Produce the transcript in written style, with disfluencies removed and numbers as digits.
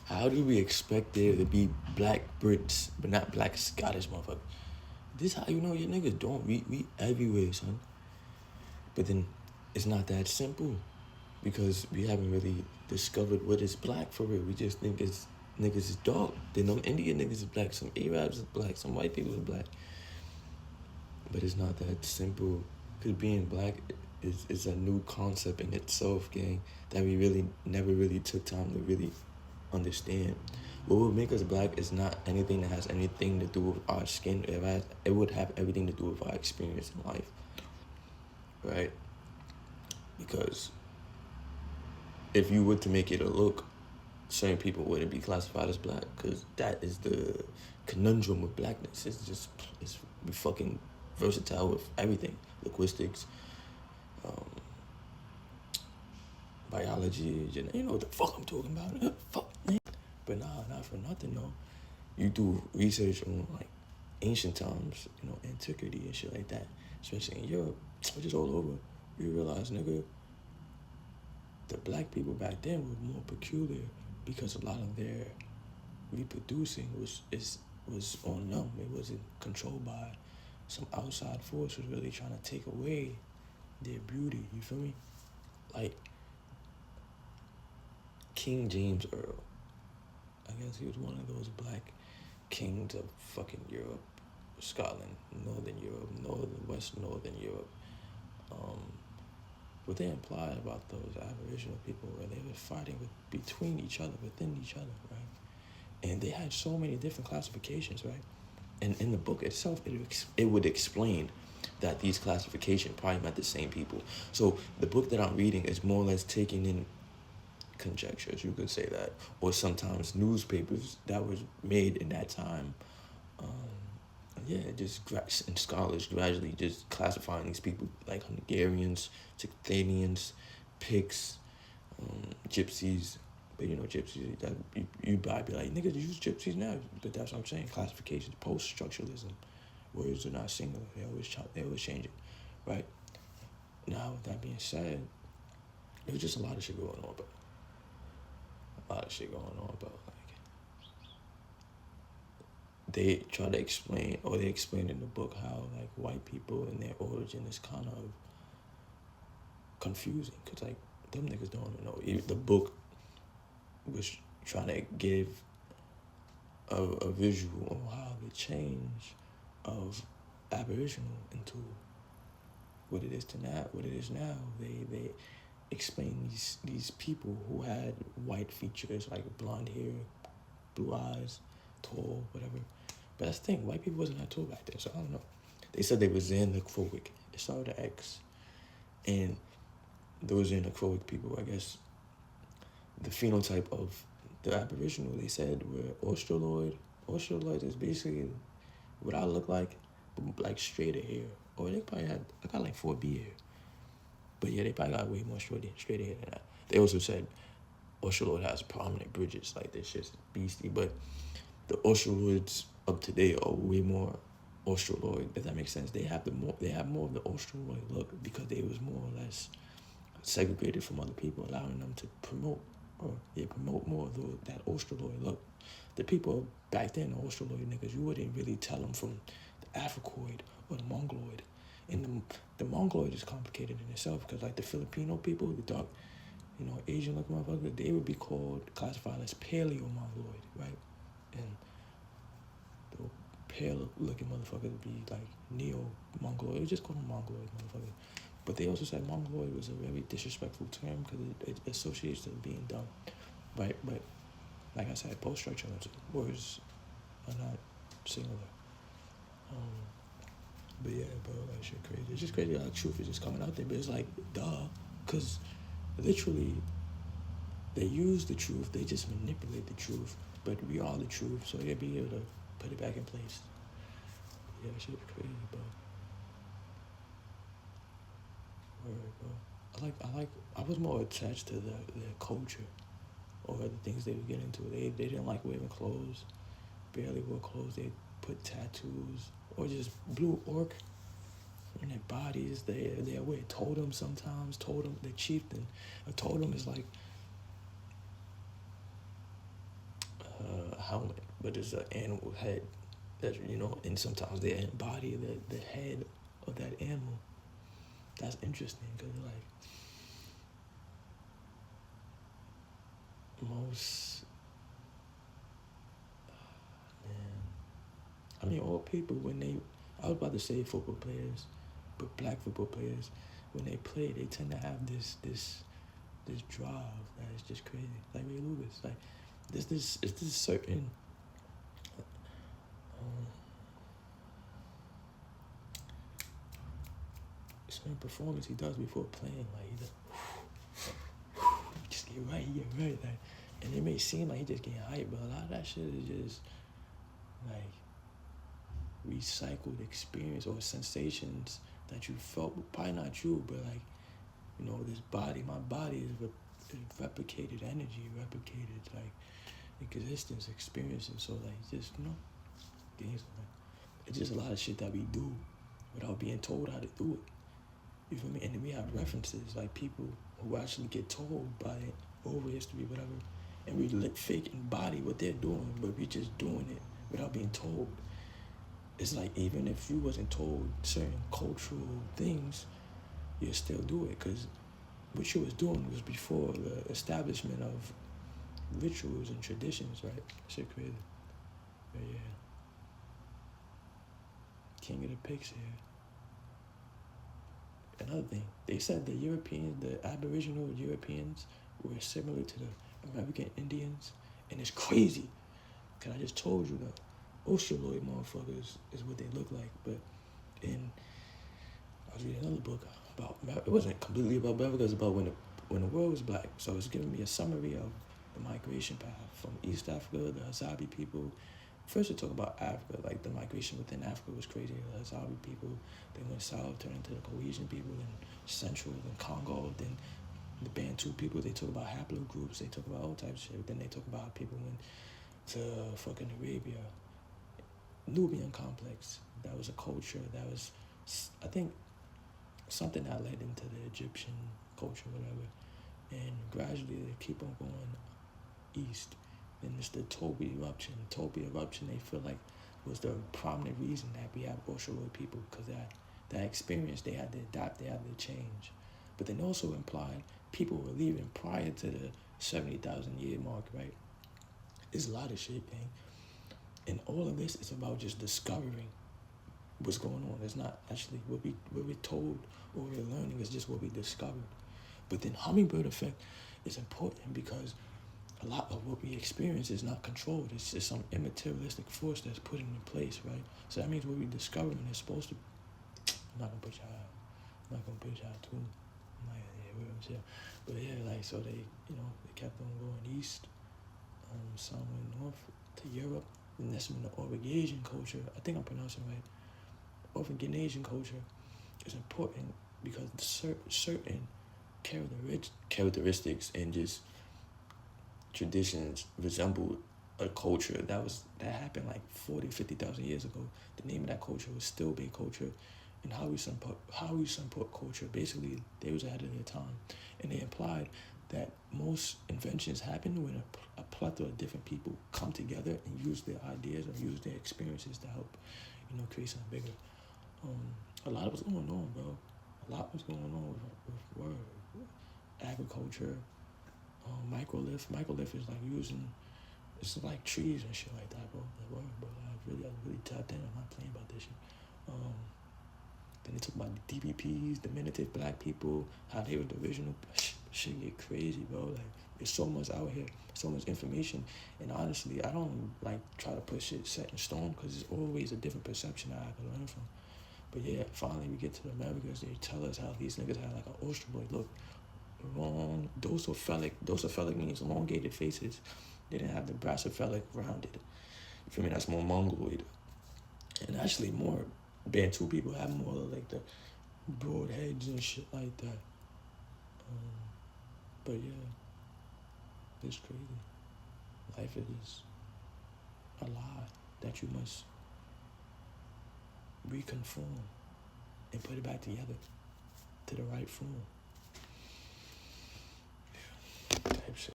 How do we expect there to be black Brits, but not black Scottish motherfuckers? This how you know your niggas don't. We everywhere, son. But then it's not that simple because we haven't really discovered what is black for real. We just think it's niggas is dark. Then them Indian niggas is black. Some Arabs is black. Some white people is black. But it's not that simple. Because being black is a new concept in itself, gang, that we really never really took time to really understand. What would make us black is not anything that has anything to do with our skin. It would have everything to do with our experience in life, right? Because if you were to make it a look, certain people wouldn't be classified as black because that is the conundrum with blackness. It's we fucking versatile with everything, linguistics, biology, you know what the fuck I'm talking about. Fuck, man. But nah, not for nothing though. You do research on like ancient times, you know, antiquity and shit like that, especially in Europe, which is all over. You realize, nigga, the black people back then were more peculiar because a lot of their reproducing was on them. It wasn't controlled by some outside force was really trying to take away their beauty. You feel me? Like King James Earl. I guess he was one of those black kings of fucking Europe, Scotland, Northern Europe, Northern Europe. What they imply about those Aboriginal people where they were fighting between each other, within each other, right? And they had so many different classifications, right? And in the book itself, it would explain that these classifications probably meant the same people. So the book that I'm reading is more or less taking in conjectures, you could say that, or sometimes newspapers that was made in that time. And scholars gradually just classifying these people like Hungarians, Tactanians, Picts, Gypsies. But you know, gypsies, that you probably be like, niggas use gypsies now. But that's what I'm saying. Classifications, post-structuralism. Words are not singular. They always change it, right? Now, with that being said, there was just a lot of shit going on, but like they try to explain, or they explain in the book how like white people and their origin is kind of confusing because like them niggas don't know. The book was trying to give a visual on how the change of Aboriginal into what it is now. They explain these people who had white features like blonde hair, blue eyes, tall, whatever. But that's the thing, white people wasn't that tall back then, so I don't know. They said they were xenophobic. It started with X. And those xenophobic people, I guess, the phenotype of the Aboriginal, they said, were Australoid. Australoid is basically what I look like, but like straighter hair. Or they probably had, I got like 4B hair. But yeah, they probably got way more straighter hair than that. They also said Australoid has prominent bridges, like this shit's beastie. But the Australoids of today are way more Australoid, if that makes sense. They have more of the Australoid look because they was more or less segregated from other people, allowing them to promote more of that Australoid look. The people back then, the Australoid niggas, you wouldn't really tell them from the Africoid or the Mongoloid. And the Mongoloid is complicated in itself because like the Filipino people, the dark, you know, Asian looking motherfuckers, they would be classified as Paleo-Mongoloid, right? And the pale looking motherfuckers would be like Neo-Mongoloid. They just call them Mongoloid motherfuckers. But they also said Mongoloid was a very disrespectful term because it associates to being dumb, right? But like I said, post-structuralism words are not singular. But yeah, bro, that shit crazy. It's just crazy how the truth is just coming out there. But it's like, duh, because literally they use the truth, they just manipulate the truth. But we are the truth, so they'll be able to put it back in place. Yeah, that shit's crazy, bro. Word, bro. I was more attached to their culture or the things they would get into. They didn't like wearing clothes, barely wore clothes. They put tattoos or just blue orc in their bodies. They wear totem sometimes. Totem, the chieftain. A totem is like helmet, but it's an animal head. That, and sometimes they embody the head of that animal. That's interesting because like most, man, I mean, all people when they, I was about to say football players, but black football players, when they play, they tend to have this drive that is just crazy. Like Ray Lewis, like it's this certain um, certain performance he does before playing. Like he just get right, like, and it may seem like he just getting hyped, but a lot of that shit is just like recycled experience or sensations that you felt, probably not you, but like, this body, my body is replicated energy, replicated like existence, experiences. So like just things like it's just a lot of shit that we do without being told how to do it. You feel me? And then we have references like people who actually get told by it over history, whatever, and we fake embody what they're doing, but we just doing it without being told. It's like even if you wasn't told certain cultural things, you still do it because what you was doing was before the establishment of rituals and traditions, right? Shit crazy. But yeah, king of the pigs here. Another thing, they said the Aboriginal Europeans were similar to the American Indians, and it's crazy. Cause I just told you the Australoid motherfuckers is what they look like, but I was reading another book about, it wasn't completely about America, it was about when the world was black. So it's giving me a summary of the migration path from East Africa, the Hazabi people. First we talk about Africa, like the migration within Africa was crazy. The Hazabi people, they went south, turned into the Cohesion people, then Central, then Congo, then the Bantu people. They talk about haplogroups, they talk about all types of shit. Then they talk about how people went to fucking Arabia, Nubian complex. That was a culture. That was, I think, something that led into the Egyptian culture, whatever. And gradually they keep on going east. Then it's the Toby eruption. Toby eruption, they feel like was the prominent reason that we have Australoid people, because that experience, they had to adapt, they had to change. But then also implied people were leaving prior to the 70,000 year mark, right? There's a lot of shit, man. And all of this is about just discovering what's going on. It's not actually what we're told or we're learning, is just what we discovered. But then hummingbird effect is important because a lot of what we experience is not controlled. It's just some immaterialistic force that's put into place, right? So that means what we discover is supposed to. I'm not gonna put y'all out. I'm not gonna put y'all out too. But yeah, like so they kept on going east. Some went north to Europe, and that's when the Aurigasian culture. I think I'm pronouncing it right. Aurigasian culture is important because certain characteristics and just traditions resembled a culture that happened like 40,000-50,000 years ago. The name of that culture was still Bay culture, and how we support culture. Basically, they was ahead of their time, and they implied that most inventions happen when a plethora of different people come together and use their ideas or use their experiences to help, create something bigger. A lot was going on, bro. A lot was going on with agriculture. Microlith. Microlith is like using, it's like trees and shit like that, bro. Like, word, bro. I really tapped in. I'm not playing about this shit. Then they talk about the DPPs, diminutive black people, how they were the original. Shit get crazy, bro. Like, there's so much out here, so much information. And honestly, I don't like try to put shit set in stone because there's always a different perception that I can learn from. But yeah, finally we get to the Americas. They tell us how these niggas had like an Australoid look. Long dosophilic. Dosophilic means elongated faces. They didn't have the brachycephalic rounded. You feel me? That's more Mongoloid. And actually more Bantu people have more like the broad heads and shit like that. But yeah, it's crazy. Life is a lie that you must reconform and put it back together to the right form.